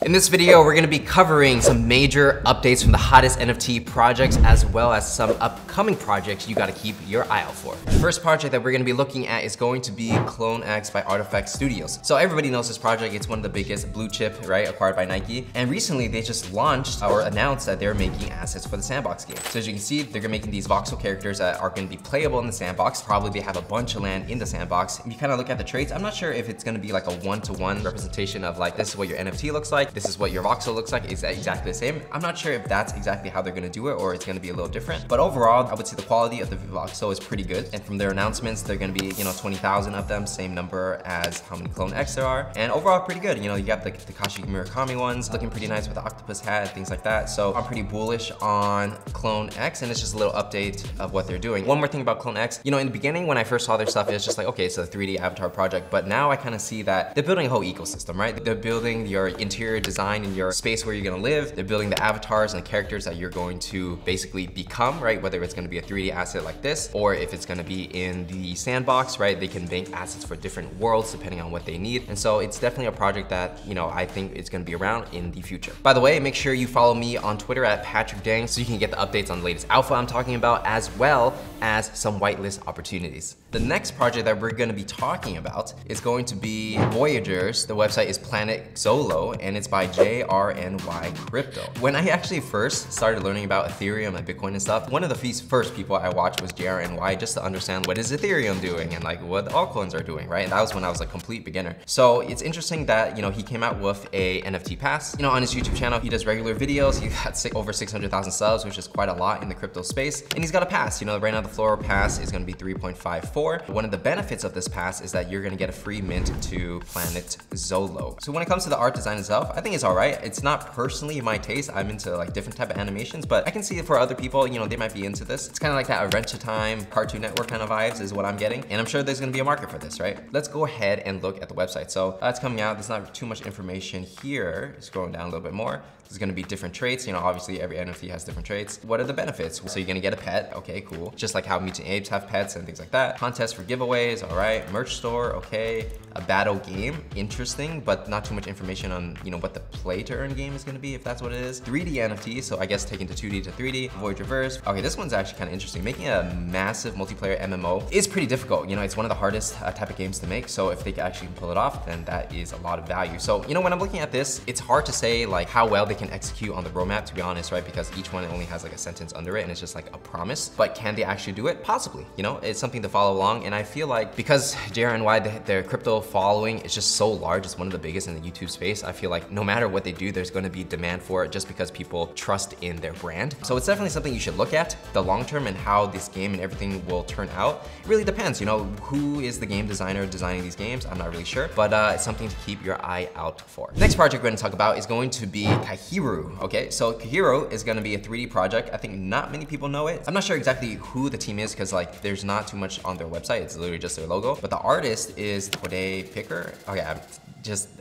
In this video, we're gonna be covering some major updates from the hottest NFT projects, as well as some upcoming projects you gotta keep your eye out for. The first project that we're gonna be looking at is going to be CloneX by RTFKT Studios. So everybody knows this project. It's one of the biggest blue chip, right, acquired by Nike. And recently they just launched or announced that they're making assets for the Sandbox game. So as you can see, they're making these voxel characters that are gonna be playable in the Sandbox. Probably they have a bunch of land in the Sandbox. If you kind of look at the traits, I'm not sure if it's gonna be like a one-to-one representation of like, this is what your NFT looks like, this is what your voxel looks like. Is that exactly the same? I'm not sure if that's exactly how they're gonna do it or it's gonna be a little different. But overall, I would say the quality of the voxel is pretty good. And from their announcements, they're gonna be, 20,000 of them, same number as how many CloneX there are. And overall, pretty good. You got the Takashi Murakami ones looking pretty nice with the octopus hat and things like that. So I'm pretty bullish on CloneX, and it's just a little update of what they're doing. One more thing about CloneX, in the beginning when I first saw their stuff, it was just like, okay, it's a 3D avatar project. But now I kind of see that they're building a whole ecosystem, right? They're building your interior design in your space where you're gonna live. They're building the avatars and the characters that you're going to basically become, right? Whether it's gonna be a 3D asset like this, or if it's gonna be in the Sandbox, right? They can make assets for different worlds depending on what they need. And so it's definitely a project that, I think it's gonna be around in the future. By the way, make sure you follow me on Twitter at PatrickDang so you can get the updates on the latest alpha I'm talking about, as well as some whitelist opportunities. The next project that we're gonna be talking about is going to be Voyagers. The website is Planet Xolo, and it's by JRNY Crypto. When I actually first started learning about Ethereum and Bitcoin and stuff, one of the first people I watched was JRNY, just to understand what is Ethereum doing and like what altcoins are doing, right? And that was when I was a complete beginner. So it's interesting that, he came out with a NFT pass. On his YouTube channel, he does regular videos. He got over 600,000 subs, which is quite a lot in the crypto space. And he's got a pass. Right now the floor pass is gonna be 3.54. One of the benefits of this pass is that you're gonna get a free mint to Planet Xolo. So when it comes to the art design itself, I think it's all right. It's not personally my taste. I'm into like different type of animations, but I can see it for other people, they might be into this. It's kind of like that Adventure Time, Cartoon Network kind of vibes is what I'm getting. And I'm sure there's gonna be a market for this, right? Let's go ahead and look at the website. So it's coming out. There's not too much information here. Scrolling down a little bit more. There's gonna be different traits. Obviously every NFT has different traits. What are the benefits? So you're gonna get a pet. Okay, cool. Just like how Mutant Apes have pets and things like that. Contest for giveaways. All right. Merch store. Okay. A battle game. Interesting, but not too much information on, what the play to earn game is gonna be, if that's what it is. 3D NFT. So I guess taking to 2D to 3D. Voyage Reverse. Okay, this one's actually kind of interesting. Making a massive multiplayer MMO is pretty difficult. It's one of the hardest type of games to make. So if they actually can pull it off, then that is a lot of value. So, when I'm looking at this, it's hard to say like how well they can execute on the roadmap, to be honest, right? Because each one only has like a sentence under it and it's just like a promise. But can they actually do it? Possibly, it's something to follow along. And I feel like because JRNY, their crypto following is just so large, it's one of the biggest in the YouTube space. I feel like no matter what they do, there's going to be demand for it just because people trust in their brand. So it's definitely something you should look at, the long term and how this game and everything will turn out. It really depends, who is the game designer designing these games? I'm not really sure, but it's something to keep your eye out for. Next project we're going to talk about is going to be Kahiru. Okay, so Kahiru is gonna be a 3D project. I think not many people know it. I'm not sure exactly who the team is because like there's not too much on their website. It's literally just their logo. But the artist is Tode Picker. Okay,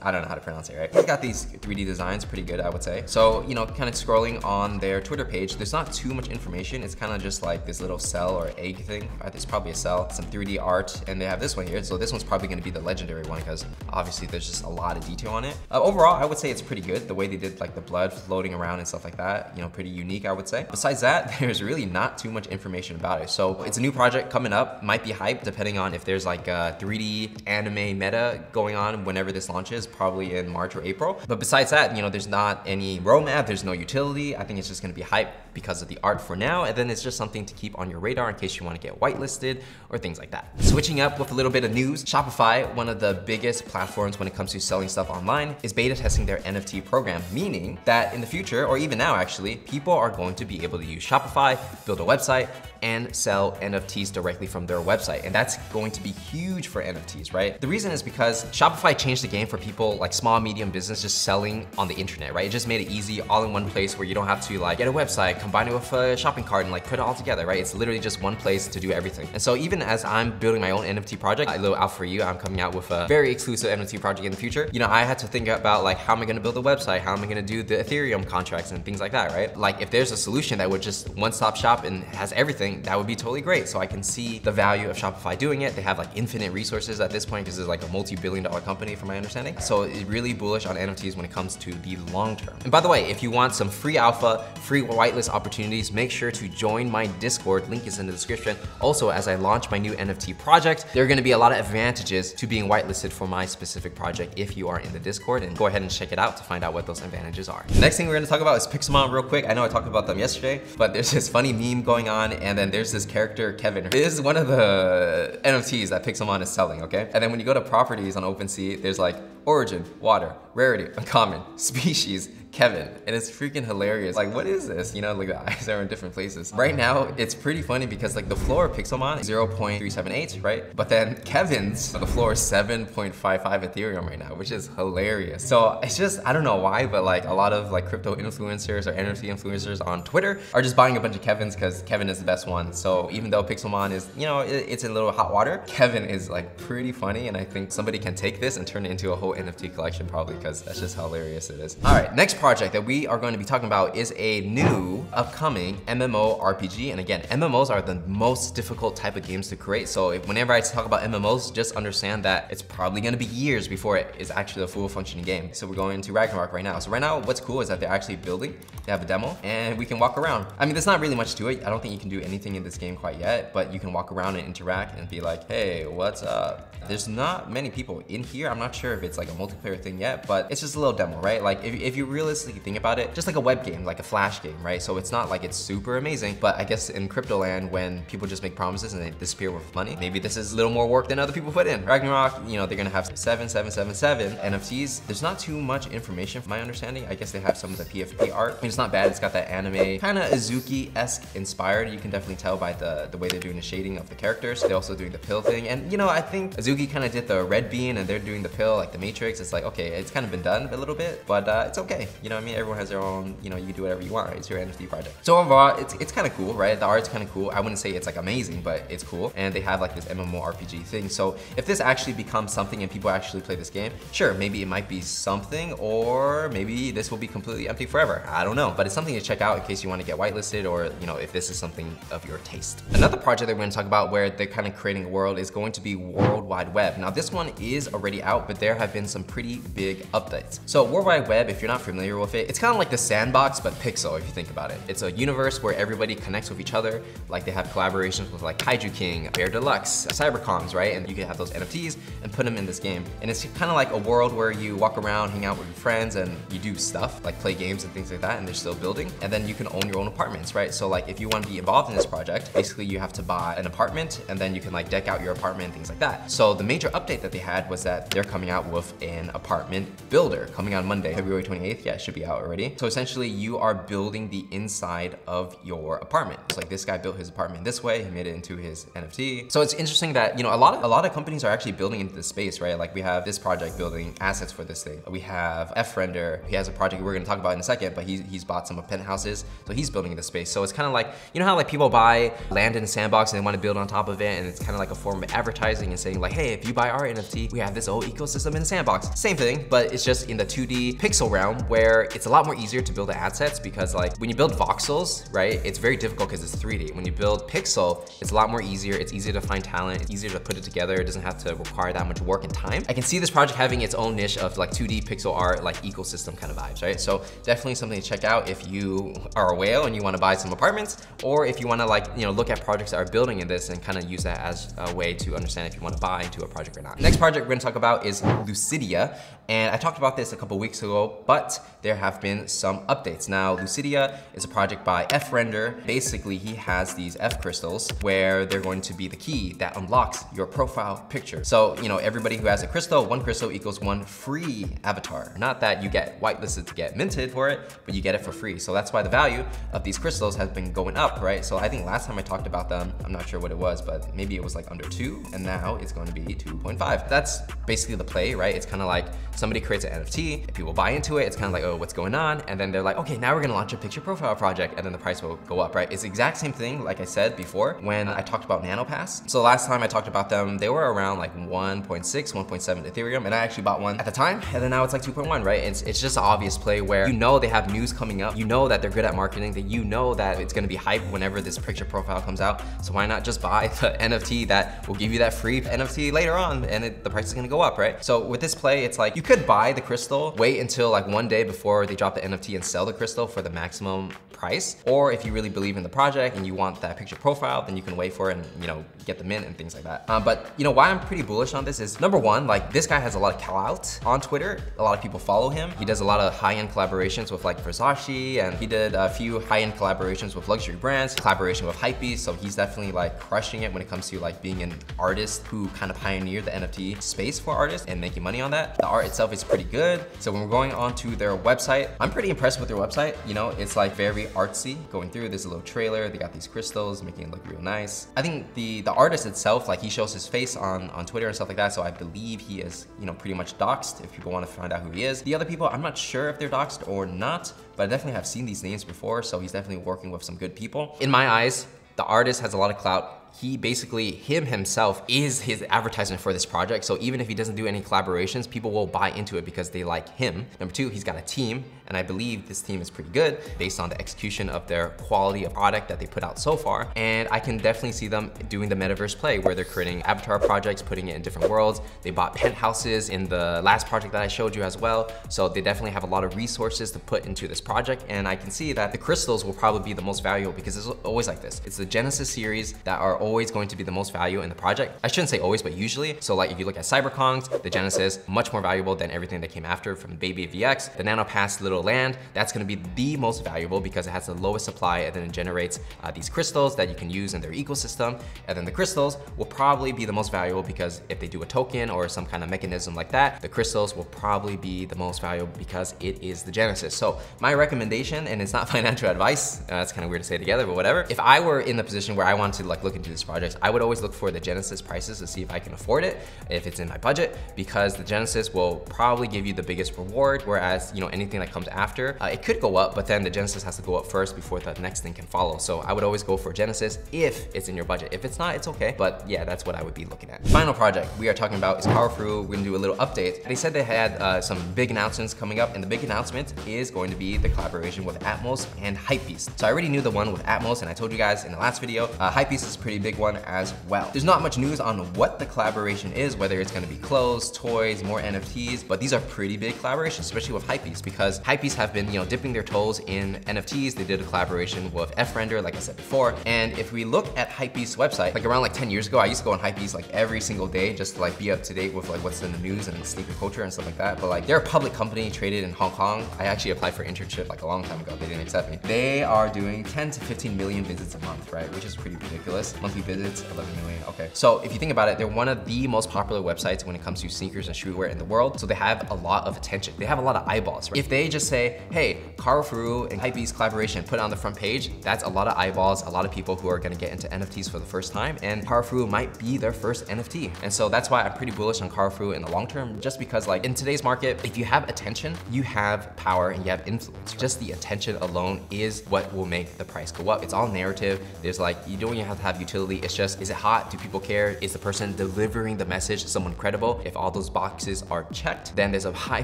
I don't know how to pronounce it, right? He's got these 3D designs, pretty good, I would say. So, kind of scrolling on their Twitter page, there's not too much information. It's kind of just like this little cell or egg thing. It's probably a cell, some 3D art, and they have this one here. So this one's probably gonna be the legendary one because obviously there's just a lot of detail on it. Overall, I would say it's pretty good. The way they did like the blood floating around and stuff like that, pretty unique, I would say. Besides that, there's really not too much information about it. So it's a new project coming up, might be hyped depending on if there's like a 3D anime meta going on whenever this launches, probably in March or April. But besides that, there's not any roadmap, there's no utility. I think it's just gonna be hype because of the art for now, and then it's just something to keep on your radar in case you want to get whitelisted or things like that. Switching up with a little bit of news, Shopify, one of the biggest platforms when it comes to selling stuff online, is beta testing their NFT program, meaning that in the future, or even now actually, people are going to be able to use Shopify, build a website, and sell NFTs directly from their website. And that's going to be huge for NFTs, right? The reason is because Shopify changed the game for people like small, medium business just selling on the internet, right? It just made it easy, all in one place where you don't have to like get a website, come combine it with a shopping cart and like put it all together, right? It's literally just one place to do everything. And so even as I'm building my own NFT project, a little out for you, I'm coming out with a very exclusive NFT project in the future. You know, I had to think about like, how am I gonna build a website? How am I gonna do the Ethereum contracts and things like that, right? Like if there's a solution that would just one-stop shop and has everything, that would be totally great. So I can see the value of Shopify doing it. They have like infinite resources at this point because it's like a multi-billion-dollar company from my understanding. So it's really bullish on NFTs when it comes to the long term. And by the way, if you want some free alpha, free whitelist opportunities, make sure to join my Discord. Link is in the description. Also, as I launch my new NFT project, there are gonna be a lot of advantages to being whitelisted for my specific project if you are in the Discord, and go ahead and check it out to find out what those advantages are. The next thing we're gonna talk about is Pixemon real quick. I know I talked about them yesterday, but there's this funny meme going on, and then there's this character, Kevin. This is one of the NFTs that Pixelmon is selling, okay? And then when you go to properties on OpenSea, there's like origin, water, rarity, uncommon, species, Kevin, and it's freaking hilarious. Like, what is this? You know, like the eyes are in different places. Right now, it's pretty funny because like the floor of Pixelmon is 0.378, right? But then Kevin's, the floor is 7.55 Ethereum right now, which is hilarious. So it's just, I don't know why, but like a lot of like crypto influencers or NFT influencers on Twitter are just buying a bunch of Kevins because Kevin is the best one. So even though Pixelmon is, you know, it's in a little hot water, Kevin is like pretty funny, and I think somebody can take this and turn it into a whole NFT collection probably, because that's just how hilarious it is. All right, next project that we are going to be talking about is a new upcoming MMO RPG. And again, MMOs are the most difficult type of games to create. So whenever I talk about MMOs, just understand that it's probably going to be years before it is actually a full functioning game. So we're going into Ragnarok right now. So right now, what's cool is that they're actually building. They have a demo and we can walk around. I mean, there's not really much to it. I don't think you can do anything in this game quite yet, but you can walk around and interact and be like, hey, what's up? There's not many people in here. I'm not sure if it's like a multiplayer thing yet, but it's just a little demo, right? Like if you realistically think about it, just like a web game, like a flash game, right? So it's not like it's super amazing, but I guess in crypto land, when people just make promises and they disappear with money, maybe this is a little more work than other people put in. Ragnarok, you know, they're gonna have 7777 NFTs. There's not too much information from my understanding. I guess they have some of the PFP art. I mean, it's not bad. It's got that anime, kind of Azuki-esque inspired. You can definitely tell by the way they're doing the shading of the characters. They're also doing the pill thing. And you know, I think Azuki kind of did the red bean and they're doing the pill, like the Matrix. It's like, okay, it's kind of been done a little bit, but it's okay. You know what I mean? Everyone has their own, you know, you do whatever you want, right? It's your NFT project. So overall, it's kind of cool, right? The art's kind of cool. I wouldn't say it's like amazing, but it's cool. And they have like this MMORPG thing. So if this actually becomes something and people actually play this game, sure, maybe it might be something, or maybe this will be completely empty forever. I don't know, but it's something to check out in case you want to get whitelisted, or you know, if this is something of your taste. Another project that we're going to talk about where they're kind of creating a world is going to be World Wide Web. Now this one is already out, but there have been some pretty big updates. So World Wide Web, if you're not familiar with it, it's kind of like the Sandbox, but Pixel, if you think about it. It's a universe where everybody connects with each other. Like they have collaborations with like Kaiju King, Bear Deluxe, Cybercoms, right? And you can have those NFTs and put them in this game. And it's kind of like a world where you walk around, hang out with your friends, and you do stuff like play games and things like that, and they're still building. And then you can own your own apartments, right? So like if you want to be involved in this project, basically you have to buy an apartment, and then you can like deck out your apartment and things like that. So the major update that they had was that they're coming out with an apartment builder coming on Monday, February 28th. Yeah, it should be out already. So essentially you are building the inside of your apartment. It's like this guy built his apartment this way, he made it into his NFT. So it's interesting that, you know, a lot of companies are actually building into this space, right? Like we have this project building assets for this thing. We have F-Render, he has a project we're gonna talk about in a second, but he's bought some penthouses, so he's building in this space. So it's kind of like, you know how like people buy land in a sandbox and they want to build on top of it, and it's kind of like a form of advertising and saying like, hey, if you buy our NFT, we have this whole ecosystem in the sandbox. Same thing, but it's just in the 2D pixel realm where it's a lot more easier to build the assets, because like when you build voxels, right, it's very difficult because it's 3D. When you build pixel, it's a lot more easier. It's easier to find talent. It's easier to put it together. It doesn't have to require that much work and time. I can see this project having its own niche of like 2D pixel art, like ecosystem kind of vibes, right? So definitely something to check out if you are a whale and you want to buy some apartments, or if you want to like, you know, look at projects that are building in this and kind of use that as a way to understand if you want to buy into a project or not. Next project we're going to talk about is LVCIDIA. And I talked about this a couple weeks ago, but there have been some updates. Now, LVCIDIA is a project by F-Render. Basically, he has these F crystals where they're going to be the key that unlocks your profile picture. So, you know, everybody who has a crystal, one crystal equals one free avatar. Not that you get whitelisted to get minted for it, but you get it for free. So that's why the value of these crystals has been going up, right? So I think last time I talked about them, I'm not sure what it was, but maybe it was like under 2, and now it's going to be 2.5. That's basically the play, right? It's kind of like somebody creates an NFT, if people buy into it, it's kind of like, yo, what's going on? And then they're like, okay, now we're gonna launch a picture profile project, and then the price will go up, right? It's the exact same thing, like I said before, when I talked about NanoPass. So last time I talked about them, they were around like 1.6, 1.7 Ethereum, and I actually bought one at the time, and then now it's like 2.1, right? It's just an obvious play where you know they have news coming up, you know that they're good at marketing, that you know that it's gonna be hype whenever this picture profile comes out. So why not just buy the NFT that will give you that free NFT later on, and the price is gonna go up, right? So with this play, it's like you could buy the crystal, wait until like one day before they drop the NFT and sell the crystal for the maximum price. Or if you really believe in the project and you want that picture profile, then you can wait for it and, you know, get the mint and things like that. But you know, why I'm pretty bullish on this is, number one, like this guy has a lot of clout on Twitter. A lot of people follow him. He does a lot of high-end collaborations with like Versace, and he did a few high-end collaborations with luxury brands, collaboration with Hypebeast. So he's definitely like crushing it when it comes to like being an artist who kind of pioneered the NFT space for artists and making money on that. The art itself is pretty good. So when we're going on to their website, I'm pretty impressed with their website. You know, it's like very artsy going through. There's a little trailer. They got these crystals making it look real nice. I think the artist itself, like he shows his face on Twitter and stuff like that. So I believe he is, you know, pretty much doxed if people want to find out who he is. The other people, I'm not sure if they're doxed or not, but I definitely have seen these names before. So he's definitely working with some good people. In my eyes, the artist has a lot of clout. He basically, himself is his advertisement for this project. So even if he doesn't do any collaborations, people will buy into it because they like him. Number two, he's got a team, and I believe this team is pretty good based on the execution of their quality of product that they put out so far. And I can definitely see them doing the metaverse play where they're creating avatar projects, putting it in different worlds. They bought penthouses in the last project that I showed you as well. So they definitely have a lot of resources to put into this project. And I can see that the crystals will probably be the most valuable because it's always like this. It's the Genesis series that are always going to be the most value in the project. I shouldn't say always, but usually. So like if you look at CyberKongz, the Genesis, much more valuable than everything that came after from Baby VX. The NanoPass Little Land, that's gonna be the most valuable because it has the lowest supply, and then it generates these crystals that you can use in their ecosystem. And then the crystals will probably be the most valuable because if they do a token or some kind of mechanism like that, the crystals will probably be the most valuable because it is the Genesis. So my recommendation, and it's not financial advice, that's kind of weird to say together, but whatever. If I were in the position where I wanted to like look into this project, I would always look for the Genesis prices to see if I can afford it, if it's in my budget, because the Genesis will probably give you the biggest reward, whereas, you know, anything that comes after, it could go up, but then the Genesis has to go up first before the next thing can follow. So I would always go for Genesis if it's in your budget. If it's not, it's okay, but yeah, that's what I would be looking at. Final project we are talking about is Karafuru. We're gonna do a little update. They said they had some big announcements coming up, and the big announcement is going to be the collaboration with Atmos and Hypebeast. So I already knew the one with Atmos, and I told you guys in the last video, Hypebeast is a pretty big one as well. There's not much news on what the collaboration is, whether it's gonna be clothes, toys, more NFTs, but these are pretty big collaborations, especially with Hypebeast, because Hypebeast have been, you know, dipping their toes in NFTs. They did a collaboration with F-Render, like I said before. And if we look at Hypebeast's website, like around like 10 years ago, I used to go on Hypebeast like every single day just to like be up to date with like what's in the news and sneaker culture and stuff like that. But like they're a public company traded in Hong Kong. I actually applied for an internship like a long time ago. They didn't accept me. They are doing 10 to 15 million visits a month, right? Which is pretty ridiculous. Monthly visits, 11 million, okay. So if you think about it, they're one of the most popular websites when it comes to sneakers and streetwear in the world. So they have a lot of attention. They have a lot of eyeballs, right? If they just say, hey, Karafuru and Hypebeast collaboration, put it on the front page, that's a lot of eyeballs, a lot of people who are gonna get into NFTs for the first time, and Karafuru might be their first NFT. And so that's why I'm pretty bullish on Karafuru in the long term, just because like in today's market, if you have attention, you have power and you have influence. Just the attention alone is what will make the price go up. It's all narrative. There's like, you don't even have to have utility. It's just, is it hot? Do people care? Is the person delivering the message someone credible? If all those boxes are checked, then there's a high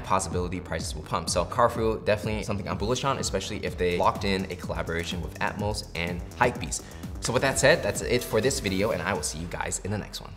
possibility prices will pump. So Karafuru, definitely something I'm bullish on, especially if they locked in a collaboration with Atmos and Hypebeast. So with that said, that's it for this video, and I will see you guys in the next one.